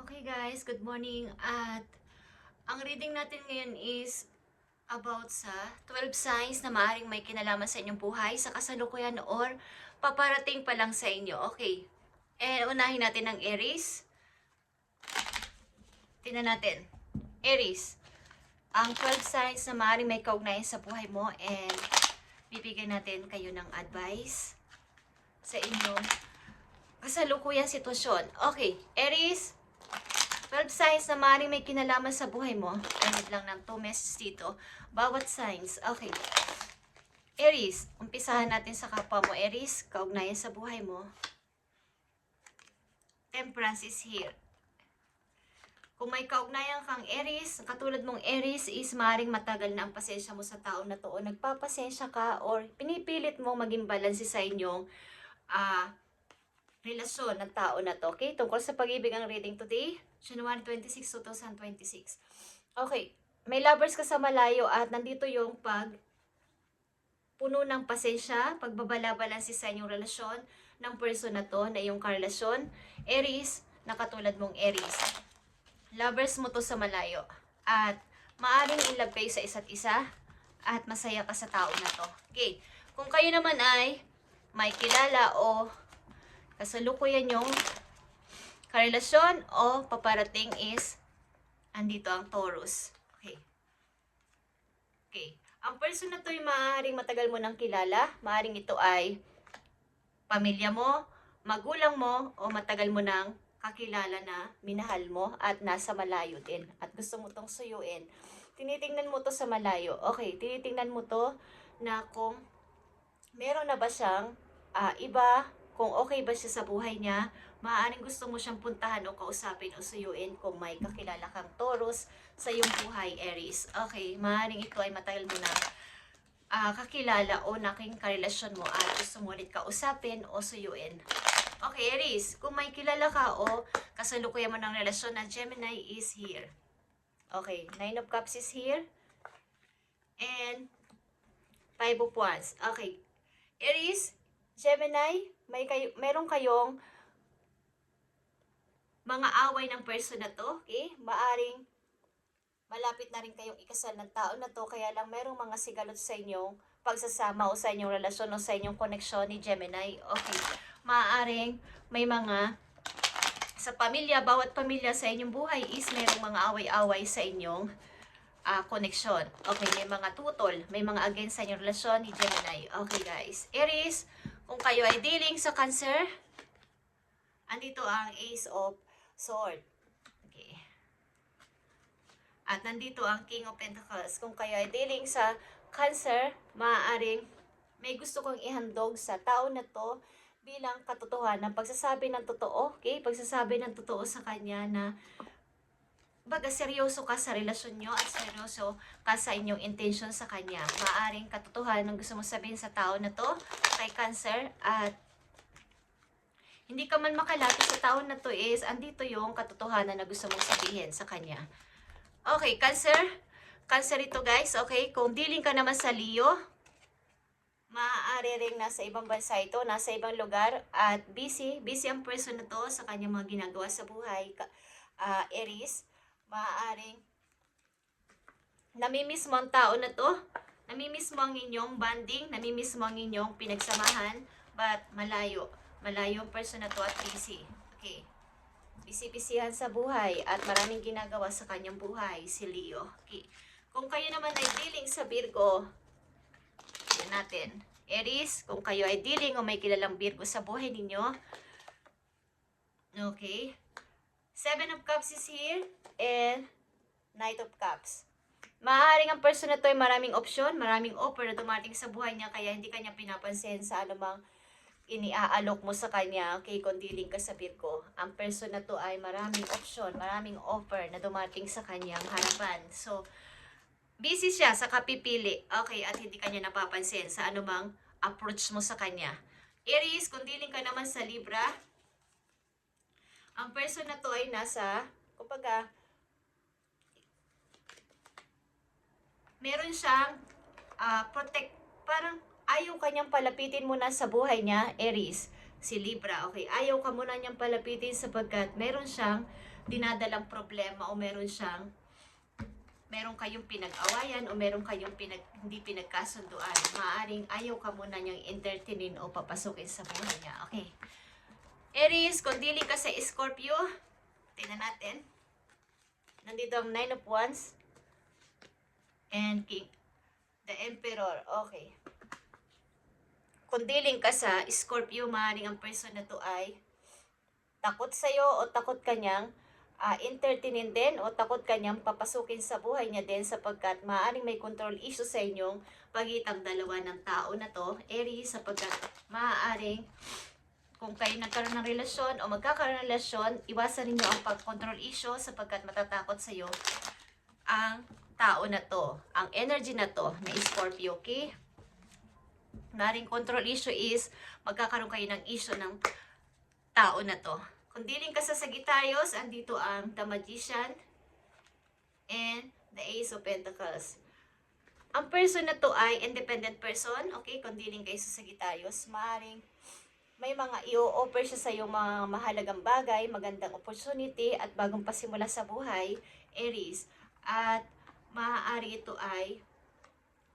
Okay guys, good morning. At ang reading natin ngayon is about sa 12 signs na maaaring may kinalaman sa inyong buhay, sa kasalukuyan or paparating pa lang sa inyo. Okay. Unahin natin ang Aries. Tingnan natin. Aries. Ang 12 signs na maaaring may kaugnayan sa buhay mo and bibigyan natin kayo ng advice sa inyong kasalukuyang sitwasyon. Okay, Aries. 12 signs na maaaring may kinalaman sa buhay mo. Ganit lang ng 2 messages dito. Bawat signs. Okay. Aries, umpisahan natin sa kapwa mo. Aries, kaugnayan sa buhay mo. Temperance is here. Kung may kaugnayan kang Aries, katulad mong Aries is maaaring matagal na ang pasensya mo sa tao na to o nagpapasensya ka or pinipilit mong maging balanse sa inyong relasyon ng tao na to. Okay? Tungkol sa pag-ibig ang reading today, January 26, 2026. Okay. May lovers ka sa malayo at nandito yung puno ng pasensya, pagbabala-balansi sa inyong relasyon ng person na to, na iyong karelasyon. Aries, na katulad mong Aries. Lovers mo to sa malayo. At maaring in love kayo sa isa't isa at masaya ka sa tao na to. Okay. Kung kayo naman ay may kilala o kasalukuyan yung karelasyon o paparating is andito ang Taurus. Okay. Okay. Ang person na to ay maaaring matagal mo nang kilala. Maaaring ito ay pamilya mo, magulang mo, o matagal mo nang kakilala na minahal mo at nasa malayo din. At gusto mo tong suyuin. Tinitingnan mo to sa malayo. Okay, tinitingnan mo to na kung meron na ba siyang iba, kung okay ba siya sa buhay niya, maaaring gusto mo siyang puntahan o kausapin o suyuin kung may kakilala kang Taurus sa iyong buhay, Aries. Okay, maaaring ito ay matagal mo na kakilala o naking karelasyon mo at gusto mo ulit kausapin o suyuin. Okay, Aries, kung may kilala ka o kasalukuyan mo ng relasyon na Gemini is here. Okay, 9 of Cups is here. And 5 of Wands. Okay, Aries, Gemini, meron kayong mga away ng person na to. Okay, maaring malapit na rin kayong ikasal ng tao na to, kaya lang merong mga sigalot sa inyong pagsasama o sa inyong relasyon o sa inyong koneksyon ni Gemini. Okay, maaaring may mga sa pamilya, bawat pamilya sa inyong buhay is merong mga away-away sa inyong koneksyon. Okay, may mga tutol, may mga against sa inyong relasyon ni Gemini. Okay guys, Aries, kung kayo ay dealing sa Cancer, andito ang Ace of Sword. Okay. At nandito ang King of Pentacles. Kung kayo ay dealing sa Cancer, maaaring may gusto kong ihandog sa tao na to bilang katotohanan, pagsasabi ng totoo, okay? Pagsasabi ng totoo sa kanya na baga seryoso ka sa relasyon nyo at seryoso ka sa inyong intention sa kanya. Maaaring katotohanan ng gusto mo sabihin sa tao na to, kay Cancer, at hindi ka man makalapit sa tao na to is andito yung katotohanan na gusto mong sabihin sa kanya. Okay, Cancer. Cancer ito guys, okay? Kung dealing ka naman sa Leo, maaari rin nasa ibang bansa ito, nasa ibang lugar, at busy ang person na to sa kanyang mga ginagawa sa buhay. Aries, maaaring namimiss mo ang tao na to, namimiss mo ang inyong bonding, namimiss mo ang inyong pinagsamahan, but malayo ang person na to at busy. Okay, busy-busyhan sa buhay at maraming ginagawa sa kanyang buhay, si Leo. Okay, kung kayo naman ay dealing sa Virgo, natin. Aries, kung kayo ay dealing o may kilalang Virgo sa buhay ninyo. Okay. 7 of Cups is here and Knight of Cups. Maaaring ang person na to ay maraming opsyon, maraming offer na dumating sa buhay niya, kaya hindi kanya pinapansin sa anumang iniaalok mo sa kanya. Okay, kung dealing ka sa Virgo, ang person na to ay maraming opsyon, maraming offer na dumating sa kanyang harapan. So, busy siya sa kapipili. Okay, at hindi kanya napapansin sa anumang approach mo sa kanya. Aries, kung dealing ka naman sa Libra, ang person na to ay nasa, kumbaga, meron siyang parang ayaw kanyang palapitin muna sa buhay niya, Aries, si Libra. Okay, ayaw ka muna niyang palapitin sapagkat meron siyang dinadalang problema o meron kayong pinag-awayan o meron kayong hindi pinagkasunduan. Maaring ayaw ka muna niyang entertainin o papasukin sa buhay niya. Okay. Aries, kung dealing ka sa Scorpio, tingnan natin. Nandito ang Nine of Wands and King, the Emperor. Okay. Kung dealing ka sa Scorpio, maaaring ang person na to ay takot sa'yo o takot kanyang entertainin din o takot kanyang papasukin sa buhay niya din sapagkat maaaring may control issue sa inyong pagitang dalawa ng tao na to, Aries, sapagkat maaaring kung kayo nagkaroon ng relasyon o magkakaroon ng relasyon, iwasan ninyo ang pag-control issue sapagkat matatakot sa'yo ang tao na to, ang energy na to na Scorpio, okay? Maaaring control issue is magkakaroon kayo ng issue ng tao na to. Kung dealing ka sa Sagittarius, andito ang The Magician and the Ace of Pentacles. Ang person na to ay independent person, okay? Kung dealing kayo sa Sagittarius, maaaring may mga i-offer siya sa iyo mga mahalagang bagay, magandang opportunity at bagong pasimula sa buhay, Aries. At maaari ito ay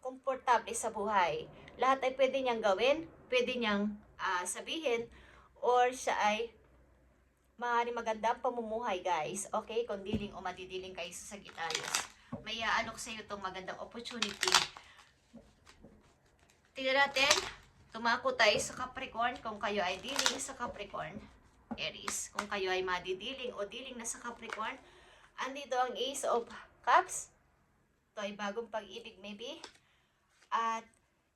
komportable sa buhay. Lahat ay pwede niyang gawin, pwede niyang sabihin, or siya ay maaaring magandang pamumuhay, guys. Okay? Kung dealing o madidiling kayo sa Sagittarius, may aanok sa iyo itong magandang opportunity. Tingnan natin. Tumako tayo sa Capricorn kung kayo ay dealing sa Capricorn. Aries, kung kayo ay madidiling o dealing na sa Capricorn, andito ang Ace of Cups. Ito ay bagong pag-ibig maybe. At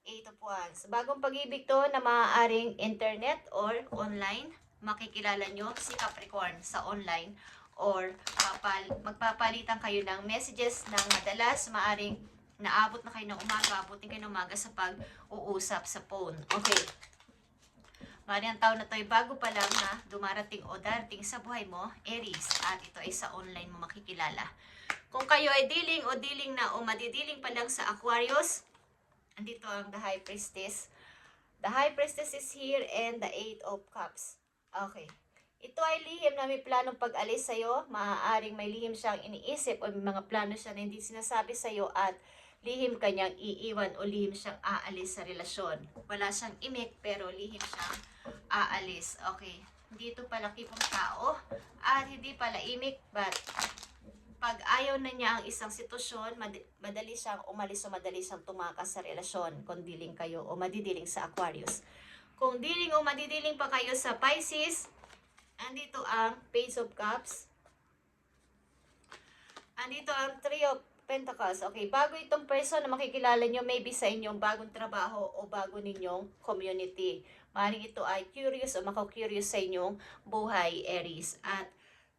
Eight of Wands. Bagong pag-ibig to na maaaring internet or online. Makikilala nyo si Capricorn sa online or magpapalitan kayo ng messages ng madalas. Maaaring naabot na kayo ng umaga, abutin kayo ng umaga sa pag-uusap sa phone. Okay. Maaaring ang taon na to ay bago pa lang na dumarating o darating sa buhay mo, Aries. At ito ay sa online mo makikilala. Kung kayo ay dealing o dealing na o madidiling pa lang sa Aquarius, andito ang the High Priestess. The High Priestess is here and the Eight of Cups. Okay. Ito ay lihim na may planong pag-alis sa'yo. Maaaring may lihim siyang iniisip o may mga plano siya na hindi sinasabi sa'yo at lihim kanyang iiwan o lihim siyang aalis sa relasyon. Wala siyang imik pero lihim siyang aalis. Okay. Hindi ito pala kipong tao at hindi pala imik but pag ayaw na niya ang isang sitwasyon, madali siyang umalis o madali siyang tumakas sa relasyon kung dealing kayo o madidiling sa Aquarius. Kung dealing o madidiling pa kayo sa Pisces, andito ang Page of Cups. Andito ang Three of Pentacles. Okay, bago itong person na makikilala nyo, maybe sa inyong bagong trabaho o bago ninyong community. Maaaring ito ay curious o mako-curious sa inyong buhay, Aries. At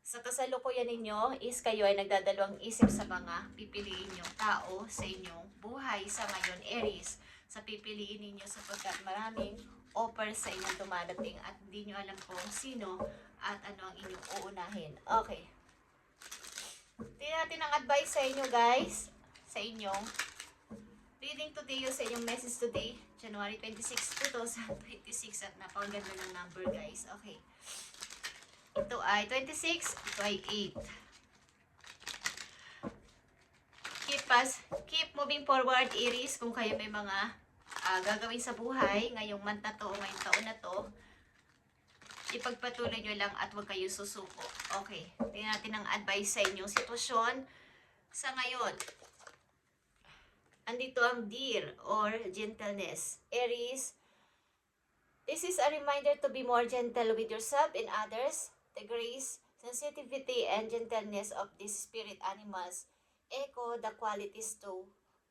sa kasalukuyan ninyo is kayo ay nagdadalawang isip sa mga pipiliin nyong tao sa inyong buhay sa ngayon, Aries. Sa pipiliin ninyo sapagkat maraming offer sa inyong dumadating at hindi nyo alam kung sino at ano ang inyong uunahin. Okay. Tingnan natin ang advice sa inyo, guys. Sa inyong reading today o sa inyong message today, January 26, 2026 at napakaganda ng number, guys. Okay. Ito ay 26, ito ay 8. Keep moving forward, Aries, kung kayo may mga gagawin sa buhay ngayong month na to o ngayong taon na to, ipagpatuloy nyo lang at huwag kayo susuko. Okay, tingnan natin ang advice sa inyong sitwasyon sa ngayon. Andito ang Dear or Gentleness. Aries, this is a reminder to be more gentle with yourself and others. The grace, sensitivity, and gentleness of these spirit animals echo the qualities to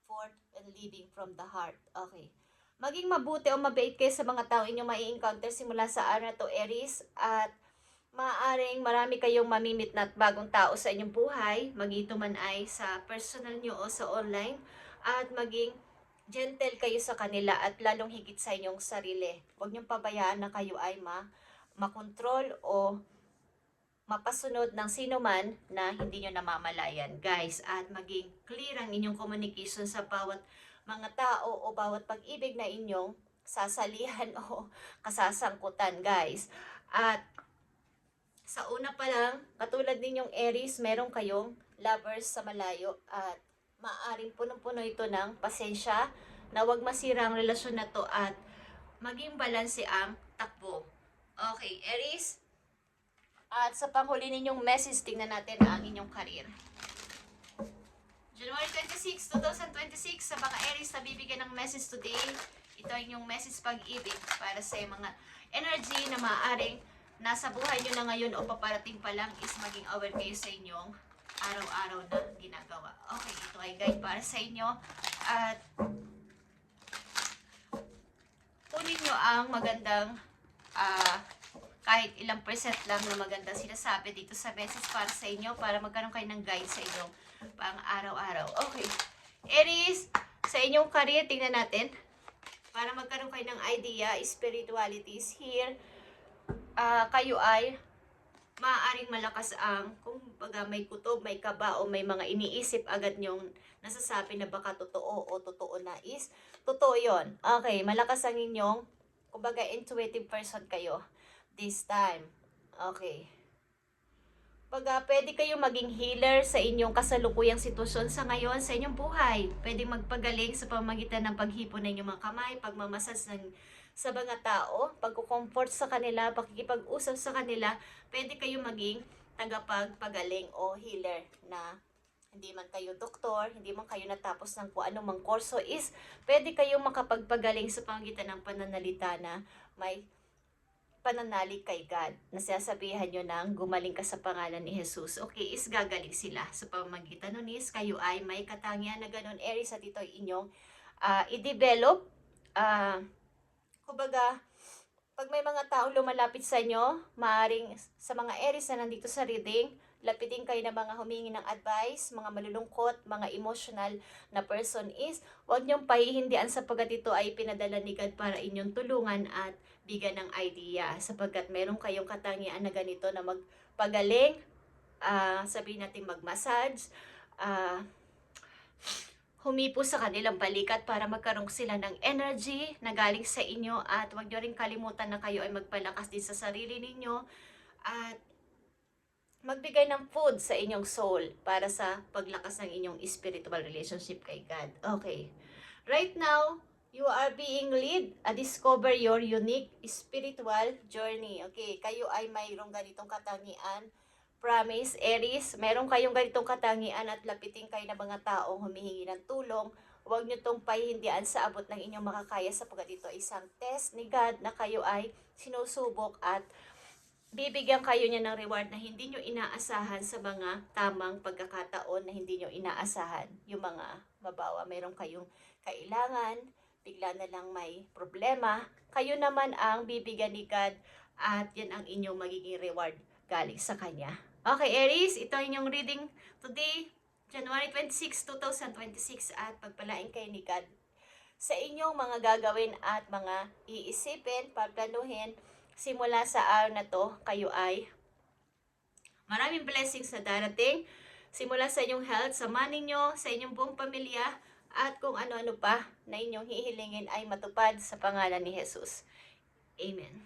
forth and living from the heart. Okay. Maging mabuti o mabait kayo sa mga tao inyong mai-encounter simula sa araw na to, Aries. At maaaring marami kayong mamimit na bagong tao sa inyong buhay. Magito man ay sa personal nyo o sa online. At maging gentle kayo sa kanila at lalong higit sa inyong sarili. Huwag niyong pabayaan na kayo ay makontrol o mapasunod ng sino man na hindi nyo namamalayan, guys. At maging clear ang inyong communication sa bawat mga tao o bawat pag-ibig na inyong sasalihan o kasasangkutan, guys. At Sa una pa lang, katulad ninyong Aries, meron kayong lovers sa malayo at maaaring punong-puno ito ng pasensya na wag masira ang relasyon na to at maging balanse ang takbo. Okay, Aries. At sa panghuli ninyong message, tingnan natin ang inyong career. January 26, 2026, sa mga Aries na bibigyan ng message today, ito ang inyong message pag-ibig para sa mga energy na maaaring nasa buhay nyo na ngayon o paparating pa lang is maging aware kayo sa inyong araw-araw na ginagawa. Okay, ito ay guide para sa inyo at kunin nyo ang magandang kahit ilang percent lang na magandang sinasabi dito sa message para sa inyo para magkaroon kayo ng guide sa inyong pang araw-araw. Okay, Aries, sa inyong career, tingnan natin para magkaroon kayo ng idea, spirituality is here. Kayo ay maaaring malakas ang kung baga may kutob, may kaba o may mga iniisip agad nyong nasasabi na baka totoo o totoo na is totoo yon. Okay, malakas ang inyong kumbaga intuitive person kayo this time. Okay. Baga, pwede kayo maging healer sa inyong kasalukuyang sitwasyon sa ngayon sa inyong buhay. Pwede magpagaling sa pamamagitan ng paghipon ng inyong mga kamay, pagmamasas sa mga tao, pagkukomfort sa kanila, pakikipag-usap sa kanila, pwede kayo maging tagapagpagaling o healer na hindi man kayo doktor, hindi man kayo natapos ng kung anumang kurso is, pwede kayong makapagpagaling sa pamamagitan ng pananalita na may pananalig kay God na sinasabihan nyo nang gumaling ka sa pangalan ni Jesus. Okay, is gagaling sila sa pamamagitan nun is kayo ay may katangian na ganun. Aries, at ito ay inyong i-develop. Kumbaga, pag may mga taong lumalapit sa inyo, maaaring sa mga Aries na nandito sa reading, lapitin kayo ng mga humingi ng advice, mga malulungkot, mga emotional na person is, huwag niyong pahihindian sapagkat ito ay pinadala ni God para inyong tulungan at bigyan ng idea sapagkat meron kayong katangian na ganito na magpagaling, sabihin natin mag-massage, humipo sa kanilang balikat para magkaroon sila ng energy na galing sa inyo at huwag nyo rin kalimutan na kayo ay magpalakas din sa sarili ninyo at magbigay ng food sa inyong soul para sa paglakas ng inyong spiritual relationship kay God. Okay. Right now, you are being led to discover your unique spiritual journey. Okay, kayo ay mayroong ganitong katangian. Promise, Aries, meron kayong ganitong katangian at lapitin kayo ng mga taong humihingi ng tulong. Huwag nyo itong pahihindian sa abot ng inyong makakaya sapagkat ito isang test ni God na kayo ay sinusubok at bibigyan kayo niya ng reward na hindi nyo inaasahan sa mga tamang pagkakataon na hindi nyo inaasahan. Yung mga mabawa, meron kayong kailangan, bigla na lang may problema, kayo naman ang bibigyan ni God at yan ang inyong magiging reward galing sa Kanya. Okay, Aries, ito inyong reading today, January 26, 2026 at pagpalain kayo ni God sa inyong mga gagawin at mga iisipin, paplanuhin, simula sa araw na to, kayo ay maraming blessings na darating. Simula sa inyong health, sa money nyo, sa inyong buong pamilya, at kung ano-ano pa na inyong hihilingin ay matupad sa pangalan ni Jesus. Amen.